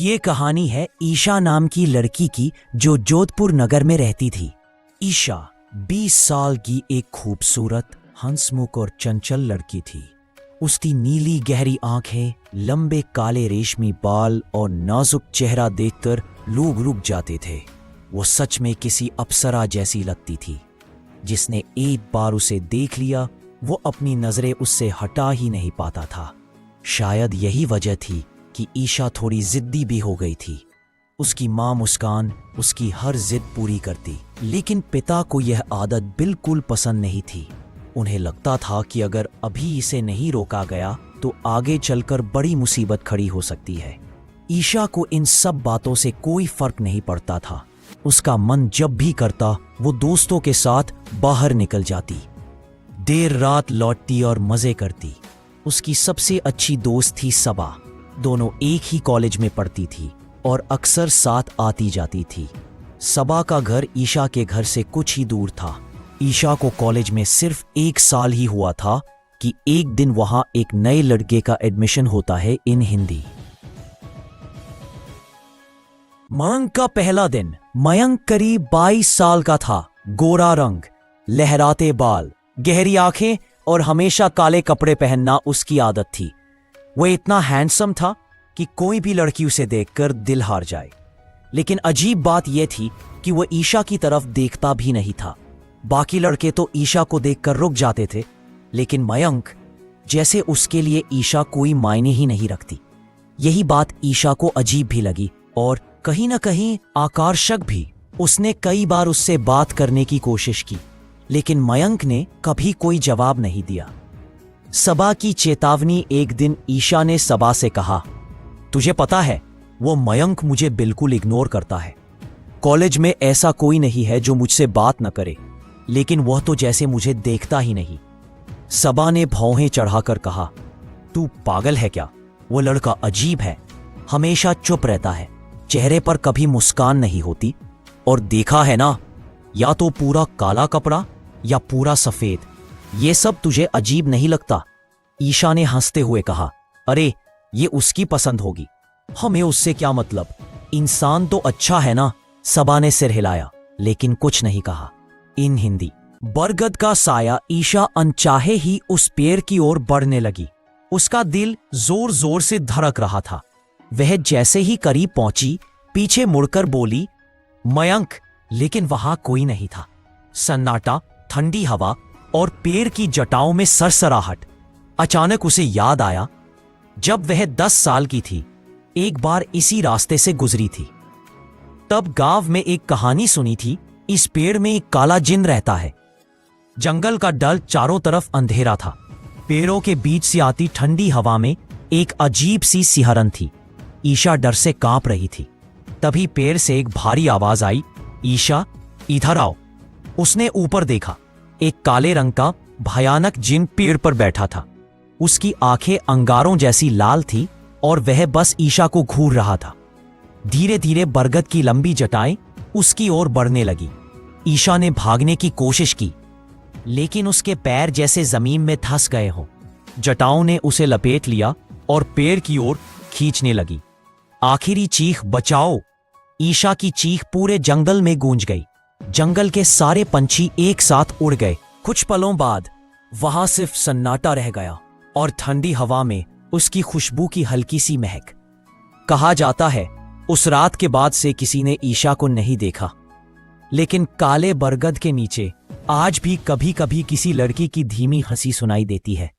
ये कहानी है ईशा नाम की लड़की की जो जोधपुर नगर में रहती थी। ईशा 20 साल की एक खूबसूरत, हंसमुख और चंचल लड़की थी। उसकी नीली गहरी आंखें, लंबे काले रेशमी बाल और नाजुक चेहरा देखकर लोग रुक जाते थे। वो सच में किसी अप्सरा जैसी लगती थी। जिसने एक बार उसे देख लिया वो अपनी नजरें उससे हटा ही नहीं पाता था। शायद यही वजह थी कि ईशा थोड़ी जिद्दी भी हो गई थी। उसकी माँ मुस्कान उसकी हर जिद पूरी करती, लेकिन पिता को यह आदत बिल्कुल पसंद नहीं थी। उन्हें लगता था कि अगर अभी इसे नहीं रोका गया तो आगे चलकर बड़ी मुसीबत खड़ी हो सकती है। ईशा को इन सब बातों से कोई फर्क नहीं पड़ता था। उसका मन जब भी करता वो दोस्तों के साथ बाहर निकल जाती, देर रात लौटती और मजे करती। उसकी सबसे अच्छी दोस्त थी सबा। दोनों एक ही कॉलेज में पढ़ती थी और अक्सर साथ आती जाती थी। सबा का घर ईशा के घर से कुछ ही दूर था। ईशा को कॉलेज में सिर्फ 1 साल ही हुआ था कि एक दिन वहां एक नए लड़के का एडमिशन होता है इन हिंदी। मयंक का पहला दिन। मयंक करीब 22 साल का था। गोरा रंग, लहराते बाल, गहरी आंखें और हमेशा काले कपड़े पहनना उसकी आदत थी। वह इतना हैंडसम था कि कोई भी लड़की उसे देखकर दिल हार जाए। लेकिन अजीब बात यह थी कि वह ईशा की तरफ देखता भी नहीं था। बाकी लड़के तो ईशा को देखकर रुक जाते थे, लेकिन मयंक जैसे उसके लिए ईशा कोई मायने ही नहीं रखती। यही बात ईशा को अजीब भी लगी और कहीं ना कहीं आकर्षक भी। उसने कई बार उससे बात करने की कोशिश की, लेकिन मयंक ने कभी कोई जवाब नहीं दिया। सबा की चेतावनी। एक दिन ईशा ने सबा से कहा, तुझे पता है वो मयंक मुझे बिल्कुल इग्नोर करता है। कॉलेज में ऐसा कोई नहीं है जो मुझसे बात न करे, लेकिन वह तो जैसे मुझे देखता ही नहीं। सबा ने भौहें चढ़ाकर कहा, तू पागल है क्या? वो लड़का अजीब है, हमेशा चुप रहता है, चेहरे पर कभी मुस्कान नहीं होती, और देखा है ना, या तो पूरा काला कपड़ा या पूरा सफेद। ये सब तुझे अजीब नहीं लगता? ईशा ने हंसते हुए कहा, अरे ये उसकी पसंद होगी, हमें उससे क्या मतलब, इंसान तो अच्छा है ना। सबा ने सिर हिलाया लेकिन कुछ नहीं कहा। इन हिंदी। बरगद का साया। ईशा अनचाहे ही उस पेड़ की ओर बढ़ने लगी। उसका दिल जोर जोर से धड़क रहा था। वह जैसे ही करीब पहुंची पीछे मुड़कर बोली, मयंक, लेकिन वहां कोई नहीं था। सन्नाटा, ठंडी हवा और पेड़ की जटाओं में सरसराहट। अचानक उसे याद आया, जब वह 10 साल की थी एक बार इसी रास्ते से गुजरी थी। तब गांव में एक कहानी सुनी थी, इस पेड़ में एक काला जिन रहता है। जंगल का डल चारों तरफ अंधेरा था। पेड़ों के बीच से आती ठंडी हवा में एक अजीब सी सिहरन थी। ईशा डर से कांप रही थी। तभी पेड़ से एक भारी आवाज आई, ईशा इधर आओ। उसने ऊपर देखा, एक काले रंग का भयानक जिन पेड़ पर बैठा था। उसकी आंखें अंगारों जैसी लाल थी और वह बस ईशा को घूर रहा था। धीरे धीरे बरगद की लंबी जटाएं उसकी ओर बढ़ने लगी। ईशा ने भागने की कोशिश की, लेकिन उसके पैर जैसे जमीन में धंस गए हों। जटाओं ने उसे लपेट लिया और पेड़ की ओर खींचने लगी। आखिरी चीख, बचाओ! ईशा की चीख पूरे जंगल में गूंज गई। जंगल के सारे पंछी एक साथ उड़ गए। कुछ पलों बाद वहां सिर्फ सन्नाटा रह गया और ठंडी हवा में उसकी खुशबू की हल्की सी महक। कहा जाता है उस रात के बाद से किसी ने ईशा को नहीं देखा, लेकिन काले बरगद के नीचे आज भी कभी कभी किसी लड़की की धीमी हंसी सुनाई देती है।